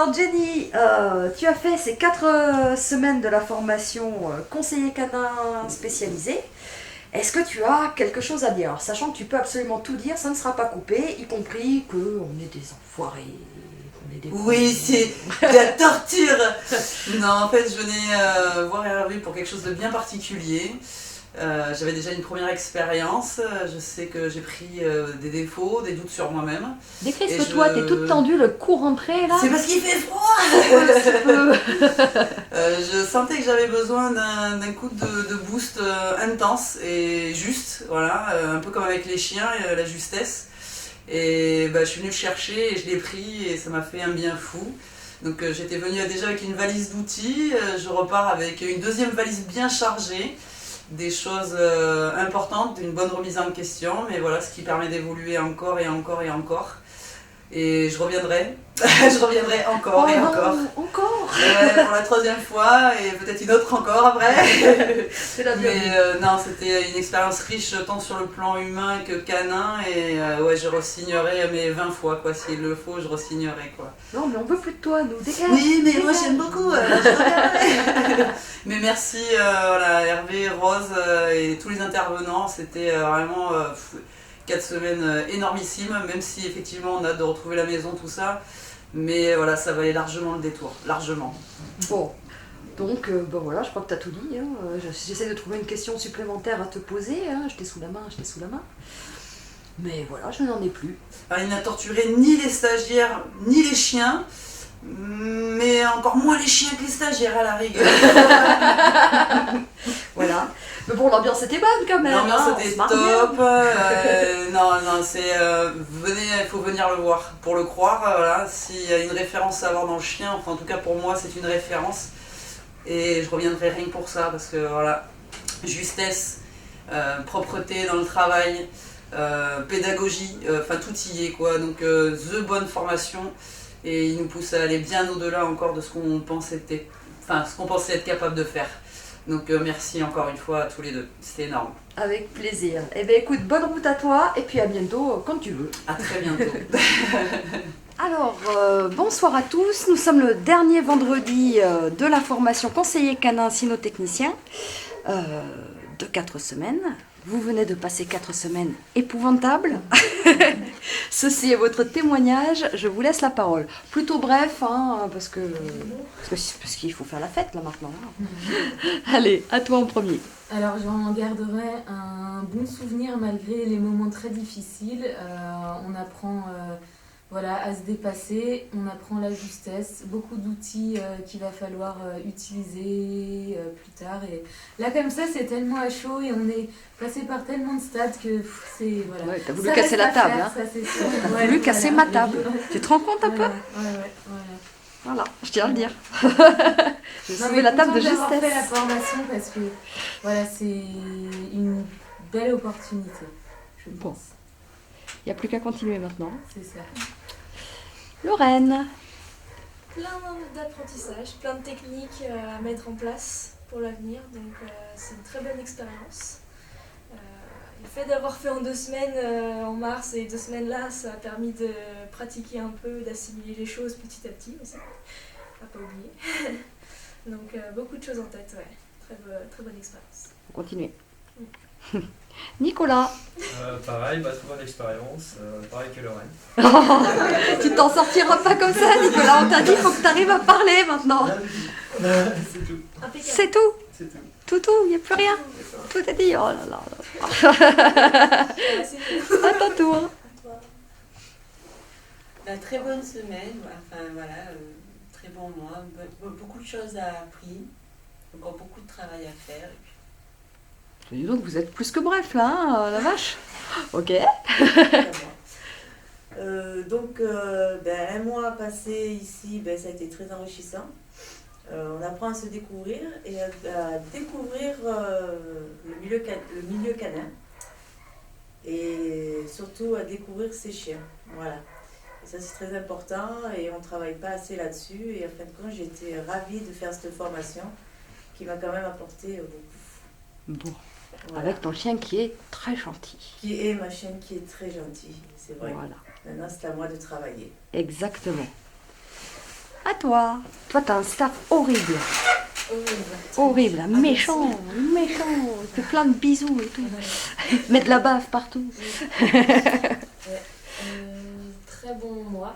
Alors Jenny, tu as fait ces 4 semaines de la formation conseiller canin spécialisé. Est-ce que tu as quelque chose à dire? Alors, sachant que tu peux absolument tout dire, ça ne sera pas coupé, y compris qu'on est des enfoirés. Oui, c'est de la torture. Non, en fait, je venais voir Hervé pour quelque chose de bien particulier. J'avais déjà une première expérience. Je sais que j'ai pris des défauts, des doutes sur moi-même. Décris-toi, t'es toute tendue, le cou rentré là. C'est parce qu'il fait froid. Je sentais que j'avais besoin d'un coup de boost intense et juste, voilà, un peu comme avec les chiens, la justesse. Et je suis venue le chercher et je l'ai pris et ça m'a fait un bien fou. Donc j'étais venue déjà avec une valise d'outils, je repars avec une deuxième valise bien chargée, des choses importantes, une bonne remise en question, mais voilà, ce qui permet d'évoluer encore et encore et encore. Et je reviendrai, je reviendrai encore et encore. Encore pour la troisième fois et peut-être une autre encore après. C'est la Mais non, c'était une expérience riche tant sur le plan humain que canin et ouais, je re-signerai mais 20 fois quoi, s'il le faut, je re-signerai quoi. Non mais on veut plus de toi, nous, dégage. Oui, mais moi j'aime beaucoup, je reviendrai. Mais merci voilà, Hervé, Rose et tous les intervenants, c'était vraiment 4 semaines énormissimes, même si effectivement on a hâte de retrouver la maison, tout ça. Mais voilà, ça valait largement le détour, largement. Bon, donc voilà, je crois que tu as tout dit. Hein. J'essaie de trouver une question supplémentaire à te poser. Hein. Je t'ai sous la main, je t'ai sous la main. Mais voilà, je n'en ai plus. Alors, il n'a torturé ni les stagiaires, ni les chiens. Mais encore moins les chiens que les stagiaires à la rigueur. Voilà. Mais bon, l'ambiance était bonne quand même. L'ambiance était top. Non, c'est. Il faut venir le voir pour le croire. Voilà. S'il y a une référence à avoir dans le chien, enfin en tout cas pour moi, c'est une référence. Et je reviendrai rien que pour ça parce que voilà, justesse, propreté dans le travail, pédagogie, enfin tout y est quoi. Donc, the bonne formation. Et il nous pousse à aller bien au-delà encore de ce qu'on pensait être capable de faire. Donc merci encore une fois à tous les deux, c'était énorme. Avec plaisir. Eh bien écoute, bonne route à toi et puis à bientôt quand tu veux. À très bientôt. Alors, bonsoir à tous. Nous sommes le dernier vendredi de la formation conseiller canin cynotechnicien de 4 semaines. Vous venez de passer 4 semaines épouvantables. Ceci est votre témoignage. Je vous laisse la parole. Plutôt bref, hein, parce qu'il faut faire la fête là maintenant. Allez, à toi en premier. Alors j'en garderai un bon souvenir malgré les moments très difficiles. On apprend à se dépasser, on apprend la justesse, beaucoup d'outils qu'il va falloir utiliser plus tard. Et là comme ça c'est tellement à chaud et on est passé par tellement de stades que c'est... Voilà. Ouais, t'as voulu casser la table. Hein. T'as voulu casser ma table. Tu te rends compte un peu ? Voilà, je tiens à le dire. J'ai sauvé la table de justesse. J'ai fait la formation parce que voilà, c'est une belle opportunité, je pense. Il n'y a plus qu'à continuer maintenant. C'est ça. Lorraine. Plein d'apprentissage, plein de techniques à mettre en place pour l'avenir, donc c'est une très bonne expérience. Le fait d'avoir fait en 2 semaines en mars et 2 semaines là, ça a permis de pratiquer un peu, d'assimiler les choses petit à petit aussi, à pas oublier. Donc beaucoup de choses en tête, ouais. Très bonne expérience. On continue. Nicolas. Pareil, très bonne expérience, pareil que Lorraine. Tu t'en sortiras pas comme ça, Nicolas. On t'a dit, il faut que tu arrives à parler maintenant. C'est tout. C'est tout. C'est tout. Tout, il n'y a plus rien. Tout est dit. Oh là là. À ton tour. Très bonne semaine, très bon mois, beaucoup de choses à appris, encore beaucoup de travail à faire. Dis donc, vous êtes plus que bref là, hein, la vache. Ok. Un mois passé ici, ça a été très enrichissant. On apprend à se découvrir et à découvrir le milieu canin et surtout à découvrir ses chiens. Voilà. Et ça c'est très important et on ne travaille pas assez là-dessus et en fin de compte j'étais ravie de faire cette formation qui m'a quand même apporté beaucoup. Bon. Voilà. Avec ton chien qui est très gentil. Qui est ma chienne qui est très gentille, c'est vrai. Voilà. Maintenant c'est à moi de travailler. Exactement. À toi. Toi, t'as un staff horrible. Horrible, méchant. Il fait plein de bisous et tout. Met de la baffe partout. Très bon mois.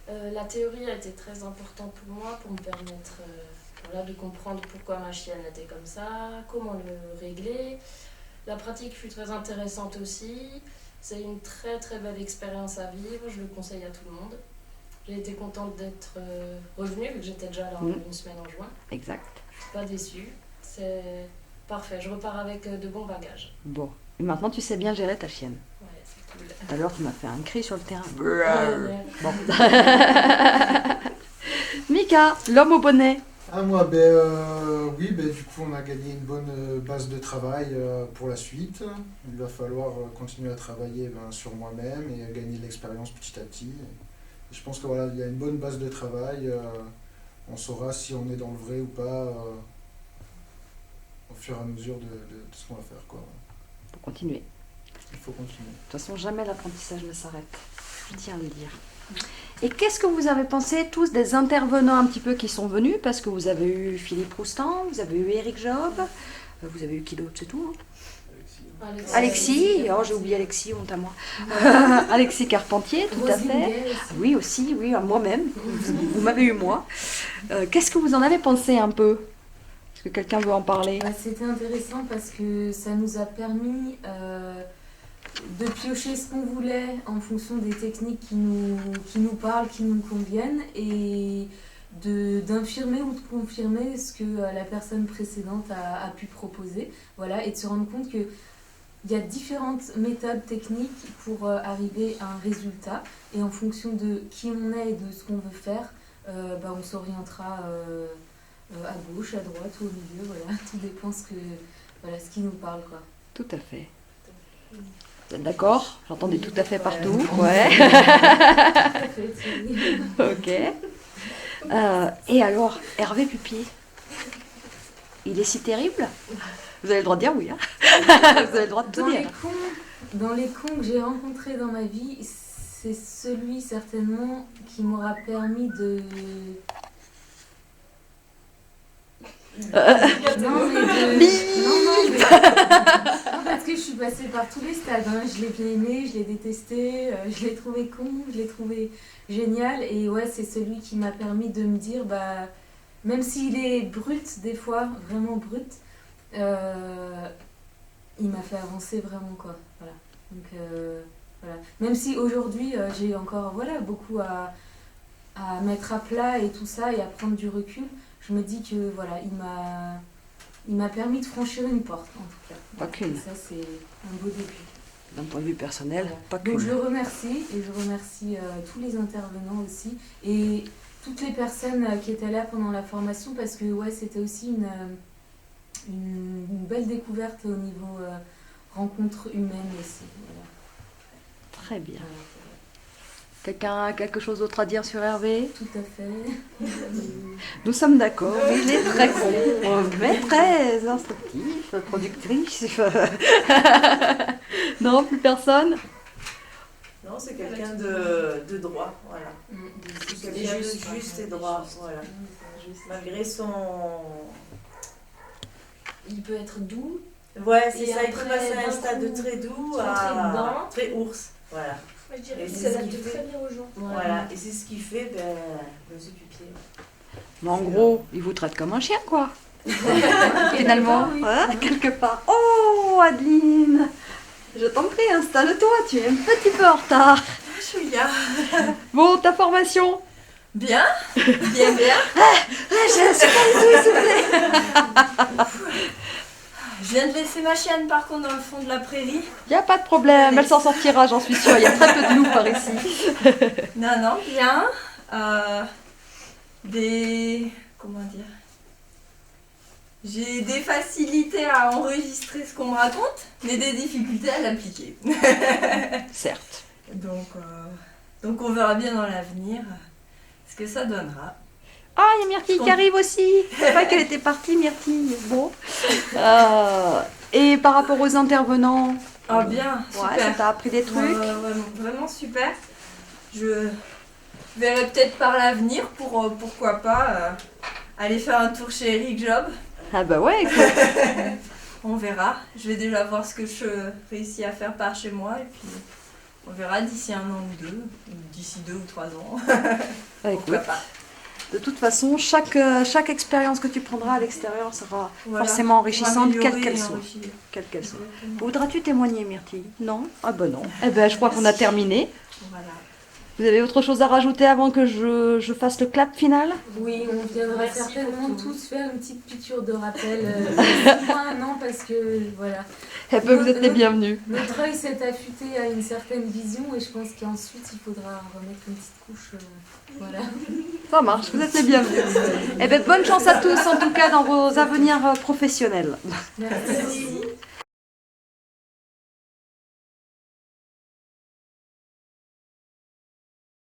La théorie a été très importante pour moi pour me permettre de comprendre pourquoi ma chienne était comme ça, comment le régler. La pratique fut très intéressante aussi. C'est une très très belle expérience à vivre, je le conseille à tout le monde. J'ai été contente d'être revenue, vu que j'étais déjà là une semaine en juin. Exact. Je suis pas déçue, c'est parfait, je repars avec de bons bagages. Bon, et maintenant tu sais bien gérer ta chienne. Ouais, c'est cool. Tout à l'heure, tu m'as fait un cri sur le terrain. Ouais. Bon. Mika, l'homme au bonnet. Ah moi, oui, du coup on a gagné une bonne base de travail pour la suite. Il va falloir continuer à travailler sur moi-même et gagner de l'expérience petit à petit. Et je pense que voilà, il y a une bonne base de travail. On saura si on est dans le vrai ou pas au fur et à mesure de ce qu'on va faire, quoi. Pour continuer. Il faut continuer. De toute façon, jamais l'apprentissage ne s'arrête. Je tiens à le dire. Et qu'est-ce que vous avez pensé tous des intervenants un petit peu qui sont venus? Parce que vous avez eu Philippe Roustan, vous avez eu Eric Job, vous avez eu qui d'autre, c'est tout hein? Alexis, oh j'ai oublié Alexis, honte à moi. Alexis Carpentier, tout à fait. Oui aussi, oui, moi-même. Vous m'avez eu moi. Qu'est-ce que vous en avez pensé un peu? Est-ce que quelqu'un veut en parler? C'était intéressant parce que ça nous a permis de piocher ce qu'on voulait en fonction des techniques qui nous parlent, qui nous conviennent, et d'infirmer ou de confirmer ce que la personne précédente a pu proposer. Voilà, et de se rendre compte qu'il y a différentes méthodes techniques pour arriver à un résultat, et en fonction de qui on est et de ce qu'on veut faire, on s'orientera à gauche, à droite ou au milieu, voilà, tout dépend ce qui nous parle, quoi. Tout à fait. Vous êtes d'accord? J'entendais tout à fait partout. Ouais. Ok. Et alors, Hervé Pupier, il est si terrible? Vous avez le droit de dire oui. Hein. Vous avez le droit de tout dire. Dans les cons que j'ai rencontrés dans ma vie, c'est celui certainement qui m'aura permis de... Non, parce que je suis passée par tous les stades, hein. Je l'ai bien aimé, je l'ai détesté, je l'ai trouvé con, je l'ai trouvé génial, et ouais, c'est celui qui m'a permis de me dire, même s'il est brut des fois, vraiment brut, il m'a fait avancer vraiment, quoi. Voilà. Donc voilà. Même si aujourd'hui j'ai encore beaucoup à mettre à plat et tout ça, et à prendre du recul, je me dis que voilà, il m'a permis de franchir une porte, en tout cas. Pas qu'une. Ça, c'est un beau début. D'un point de vue personnel, Voilà. pas qu'une. Donc je le remercie, et je remercie tous les intervenants aussi, et toutes les personnes qui étaient là pendant la formation, parce que ouais, c'était aussi une belle découverte au niveau rencontre humaine aussi. Voilà. Très bien. Quelqu'un a quelque chose d'autre à dire sur Hervé? Tout à fait. Nous sommes d'accord, il est très bon, mais très instructif, productif. Non, plus personne? Non, c'est quelqu'un de droit, voilà. C'est quelqu'un de juste et droit, voilà. Malgré son... Il peut être doux. Ouais, c'est Et ça, il peut après, passer à un d'un stade de coup, très doux très à très ours, voilà. Moi, je dirais Et qu'il c'est s'adapte ce qui très fait. bien aux gens. Voilà, et c'est ce qui fait Monsieur Pupier. Mais en gros, il vous traite comme un chien, quoi. Finalement, hein, quelque part. Oh, Adeline, je t'en prie, installe-toi, tu es un petit peu en retard. Je suis bien. Bon, ta formation? Bien. Bien. Je suis pas du tout essoufflée. Je viens de laisser ma chienne par contre dans le fond de la prairie. Y a pas de problème, elle s'en sortira, j'en suis sûre. Il y a très peu de loups par ici. Non, bien. Comment dire? J'ai des facilités à enregistrer ce qu'on me raconte, mais des difficultés à l'appliquer. Certes. Donc on verra bien dans l'avenir ce que ça donnera. Ah, il y a Myrtille qui arrive aussi. C'est pas qu'elle était partie, Myrtille. Bon. Et par rapport aux intervenants? Ah bien, super. Ouais, ça t'a appris des trucs? Vraiment super. Je verrai peut-être par l'avenir pour pourquoi pas aller faire un tour chez Eric Job. Ah bah ouais, écoute. On verra. Je vais déjà voir ce que je réussis à faire par chez moi et puis on verra d'ici 1 an ou 2, ou d'ici 2 ou 3 ans. Bah, Pourquoi écoute, pas. de toute façon, chaque expérience que tu prendras à l'extérieur sera Voilà. forcément enrichissante, Pour quelle améliorer qu'elle et soit. enrichir. Quelle qu'elle soit. Exactement. Voudras-tu témoigner, Myrtille? Non? Ah bah non. Eh ben, je crois qu'on a terminé. Voilà. Vous avez autre chose à rajouter avant que je fasse le clap final? Oui, on viendra Merci certainement pour tout. tous faire une petite piqûre de rappel d'ici moins un an parce que voilà, Eh ben, vous êtes les bienvenus. notre œil s'est affûté à une certaine vision et je pense qu'ensuite il faudra remettre une petite couche. Voilà. Ça marche, vous êtes les bienvenus. Eh ben, bonne chance à tous, en tout cas, dans vos avenirs professionnels. Merci.